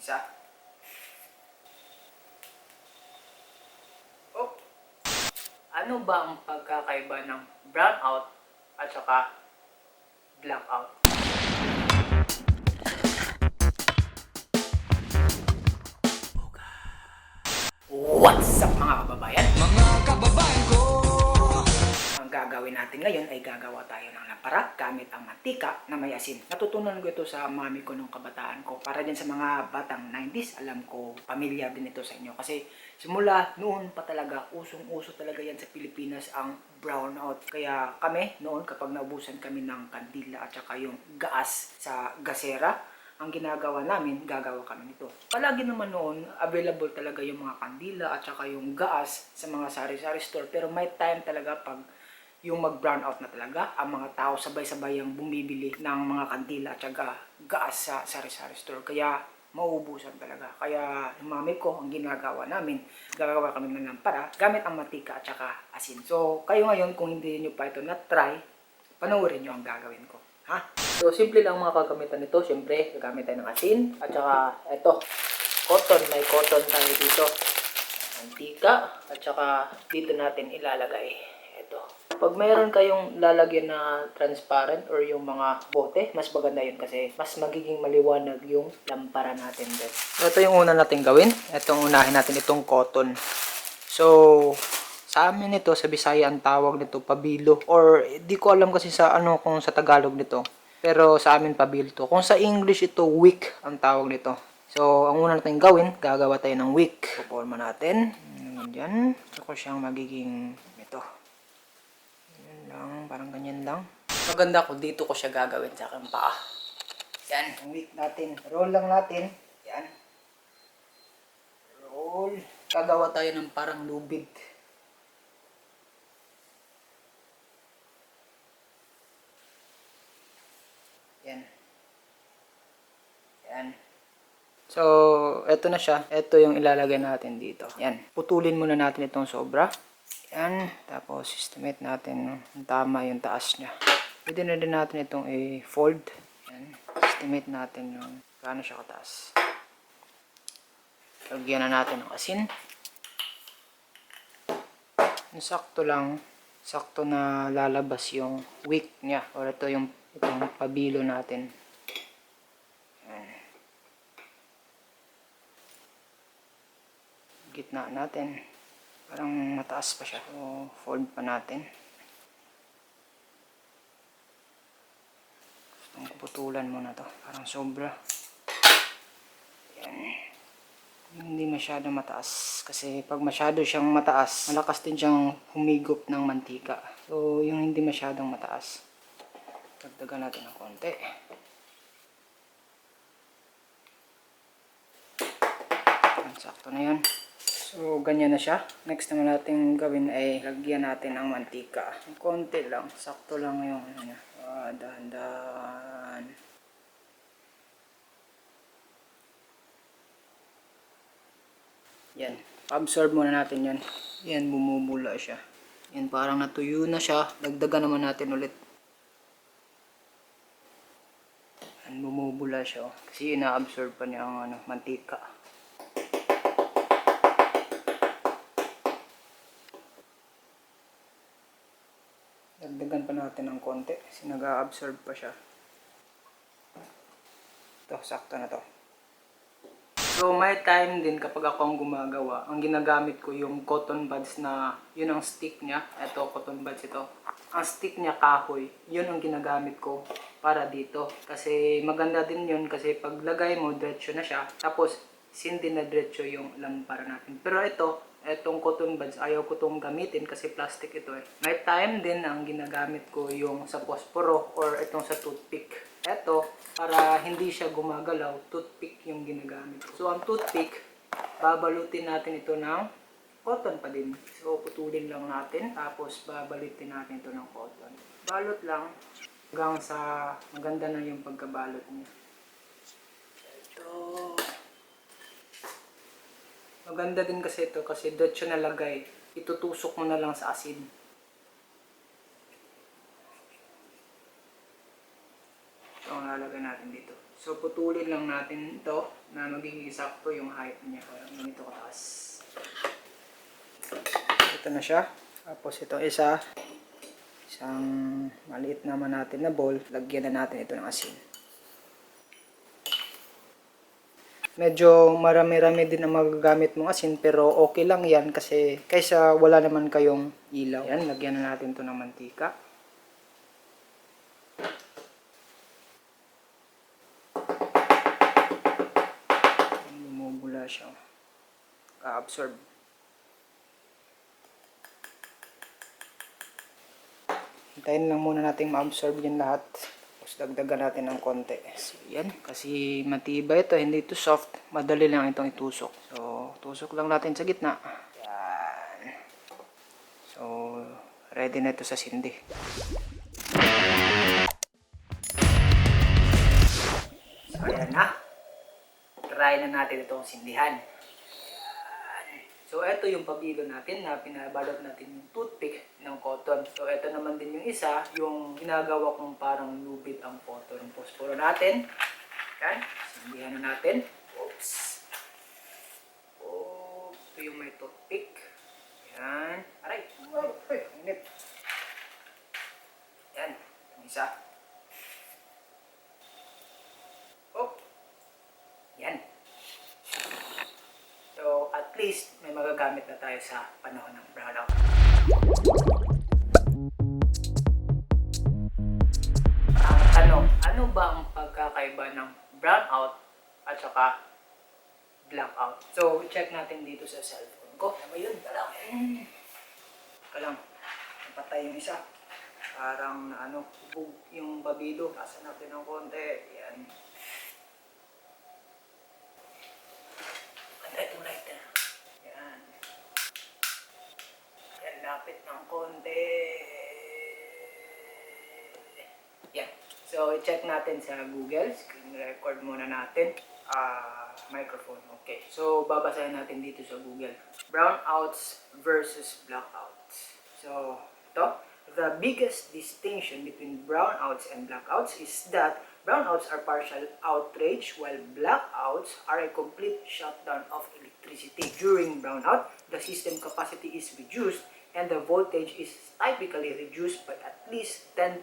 Isa. Oh. Ano ba ang pagkakaiba ng brownout at saka blackout? What's up mga kababayan? Mga kababayan ko! Ang gagawin natin ngayon ay gagawa tayo ng lampara gamit ang mantika na may asin. Natutunan ko ito sa mami ko nung kabataan ko. Para din sa mga batang 90s, alam ko pamilyar din ito sa inyo. Kasi simula noon pa talaga, usong-uso talaga yan sa Pilipinas ang brownout. Kaya kami noon kapag naubusan kami ng kandila at saka yung gaas sa gasera, ang ginagawa namin, gagawa kami nito. Palagi naman noon, available talaga yung mga kandila at saka yung gaas sa mga sari-sari store. Pero may time talaga pag yung mag-brownout na talaga, ang mga tao sabay-sabay ang bumibili ng mga kandila at saka gaas sa sari-sari store. Kaya mauubusan talaga. Kaya yung mami ko, ang ginagawa namin, gagawa kami ng lampara gamit ang mantika at saka asin. So, kayo ngayon, kung hindi nyo pa ito na-try, panoorin nyo ang gagawin ko. Ha? So, simple lang mga kagamitan nito. Siyempre, gagamit tayo ng asin. At saka, ito, cotton. May cotton tayo dito. Mantika. At saka, dito natin ilalagay. Ito. Pag mayroon kayong lalagyan na transparent or yung mga bote, mas maganda yun kasi mas magiging maliwanag yung lampara natin din. So, ito yung una natin gawin. Itong unahin natin itong cotton. So, sa amin ito, sa Bisaya ang tawag nito pabilo. Or di ko alam kasi sa ano kung sa Tagalog nito. Pero sa amin pabilo to. Kung sa English ito wick ang tawag nito. So ang una natin gawin, gagawa tayo ng wick. Puporma natin. Ganyan. Saka siyang magiging ito. Ganyan lang, parang ganyan lang. Maganda ko dito ko siya gagawin sa aking paa. Yan, ang wick natin. Roll lang natin. Yan. Roll. Gagawa tayo ng parang lubid. Yan. Yan. So, eto na siya. Ito yung ilalagay natin dito. Yan. Putulin muna natin itong sobra. Yan. Tapos, estimate natin ang tama yung taas niya. Pwede na din natin itong i-fold. Yan. Estimate natin yung gaano siya kataas. Lagyan na natin ng asin. Sakto lang. Sakto na lalabas yung wick niya. O ito yung itong pabilo natin. Ayan. Gitna natin. Parang mataas pa siya. So, fold pa natin. Gustong putulan muna to. Parang sobra. Ayan. Hindi masyado mataas. Kasi pag masyado siyang mataas, malakas din siyang humigop ng mantika. So, yung hindi masyadong mataas. Dagdagan natin ng konti. Sakto na yan. So, ganyan na siya. Next naman natin gawin ay lagyan natin ng mantika. Konti lang. Sakto lang yung ano niya. Dahan-dahan. Yan. Absorb muna natin yan. Yan, bumubula siya. Yan, parang natuyo na siya. Dagdagan naman natin ulit. Bumubula siya kasi ina-absorb pa niya ang mantika. Dagdagan pa natin ng konti kasi nag-a-absorb pa siya. Ito, sakto na to. So may time din kapag ako ang gumagawa, ang ginagamit ko yung cotton buds na yun ang stick niya. Ito, cotton buds ito. Ang stick niya kahoy, yun ang ginagamit ko para dito. Kasi maganda din yun kasi paglagay mo, diretso na siya. Tapos, hindi na diretso yung lampara natin. Pero itong cotton buds, ayaw ko itong gamitin kasi plastic ito eh. May time din ang ginagamit ko yung sa posporo or itong sa toothpick. Ito, para hindi siya gumagalaw, toothpick yung ginagamit ko. So, ang toothpick, babalutin natin ito ng cotton pa din. So, putulin lang natin. Tapos, babalitin natin ito ng cotton. Balot lang hanggang sa maganda na yung pagkabalot niya. Ito. Maganda din kasi ito kasi diretso nalagay. Itutusok mo na lang sa asin. Ito ang lalagay. lalagyan natin dito. So putulin lang natin ito na magiging sakto yung height niya. Parang ganito kataas. Ito na siya. Tapos ito isang maliit naman natin na bowl. Lagyan na natin ito ng asin. Medyo marami-rami din ang magagamit mong asin pero okay lang yan kasi kaysa wala naman kayong ilaw. Yan, lagyan na natin ito ng mantika. Bumubula siya. Ka-absorb. Hintayin lang muna natin ma-absorb yan lahat. Dagdagan natin ng konti. So, yan. Kasi matibay ito. Hindi ito soft. Madali lang itong itusok. So, tusok lang natin sa gitna. Yan. So, ready na ito sa sindi. So, ayan na. Try na natin itong sindihan. So, ito yung pabilo natin na pinabalot natin yung toothpick ng cotton. So, ito naman din yung isa, yung ginagawa kong parang lubid ang cotton. Posporo natin. Yan. Sindihan na natin. Oops. Oh, ito yung may toothpick. Yan. Aray. Ay, init. Yan. Yung isa. Oh. Yan. So, at least, may magagamit na tayo sa panahon ng brownout. Ang tanong, ano ba ang pagkakaiba ng brownout at saka blackout? So, check natin dito sa cellphone ko. Ano ba yun? Kalang, napatay yung isa. Parang, hubog yung babilo. Kasan natin ng konti. Yan. Lapit ng konti. Yan. So, i-check natin sa Google. Screen record muna natin. Microphone. Okay. So, babasahin natin dito sa Google. Brownouts versus blackouts. So, ito. The biggest distinction between brownouts and blackouts is that brownouts are partial outrage while blackouts are a complete shutdown of electricity. During brownout, the system capacity is reduced and the voltage is typically reduced by at least 10%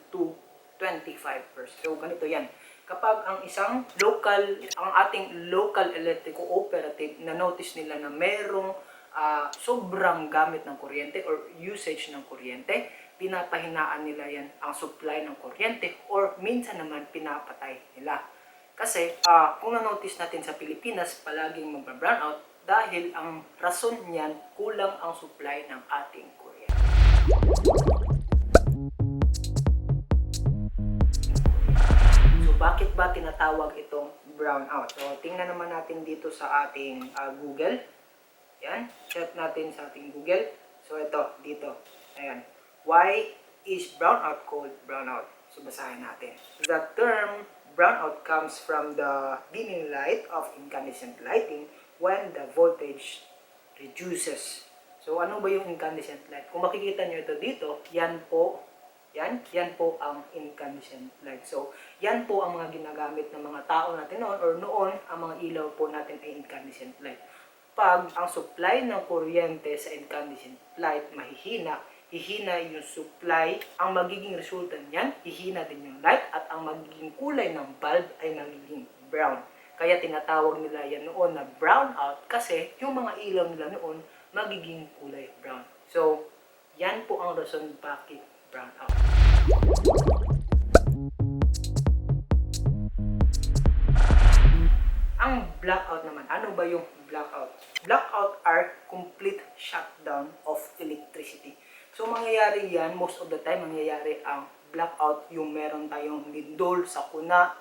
to 25%. So, ganito yan. Kapag ang ating local electric cooperative na notice nila na mayroong sobrang gamit ng kuryente or usage ng kuryente, pinapahinaan nila yan ang supply ng kuryente or minsan naman pinapatay nila. Kasi kung na-notice natin sa Pilipinas, palaging mag-brownout dahil ang rason niyan, kulang ang supply ng ating kuryente. So, bakit ba tinatawag itong brownout? So, tingnan naman natin dito sa ating Google. Yan. Check natin sa ating Google. So, ito. Dito. Ayan. Why is brownout called brownout? So, basahin natin. The term brownout comes from the dimming light of incandescent lighting when the voltage reduces. So, ano ba yung incandescent light? Kung makikita nyo ito dito, yan po ang incandescent light. So, yan po ang mga ginagamit ng mga tao natin noon or noon, ang mga ilaw po natin ay incandescent light. Pag ang supply ng kuryente sa incandescent light mahihina, hihina yung supply, ang magiging resulta niyan, hihina din yung light at ang magiging kulay ng bulb ay magiging brown. Kaya tinatawag nila yan noon na brownout kasi yung mga ilaw nila noon magiging kulay brown. So, yan po ang rason bakit brownout. Ang blackout naman, ano ba yung blackout? Blackout are complete shutdown of electricity. So, mangyayari yan, most of the time, mangyayari ang blackout yung meron tayong lindol, sakuna,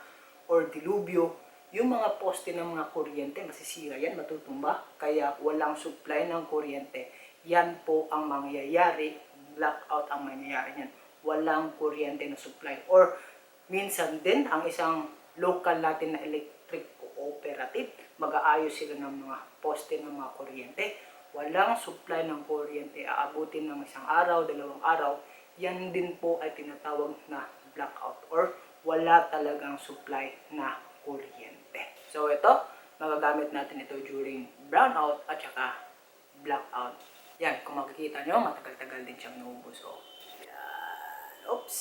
or dilubyo. Yung mga poste ng mga kuryente, masisira yan, matutumba. Kaya walang supply ng kuryente. Yan po ang mangyayari, blackout ang mangyayari yan. Walang kuryente na supply. Or minsan din, ang isang local natin na electric cooperative, mag-aayos sila ng mga poste ng mga kuryente. Walang supply ng kuryente, aabutin ng isang araw, 2 araw. Yan din po ay tinatawag na blackout or wala talagang supply na kuryente. So ito, magagamit natin ito during brownout at saka blackout. Yan, kung makikita nyo, matagal-tagal din siyang naubos. Oh. Yan. Oops!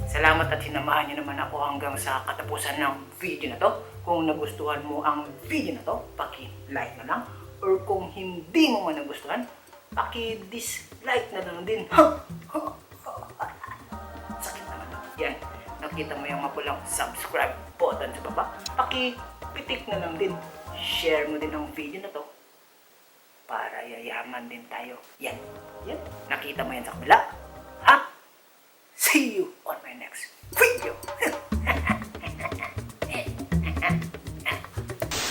Salamat at sinamahan niyo naman ako hanggang sa katapusan ng video na to. Kung nagustuhan mo ang video na to, paki-like na lang. Or kung hindi mo man nagustuhan, paki-dislike na lang din. Sakit naman. Yan, nakita mo yung mapulang subscribe button sa baba. Paki-pitik na lang din. Share mo din ang video na to para yayaman din tayo. Yan, nakita mo yan sa kabila. Ha? See you!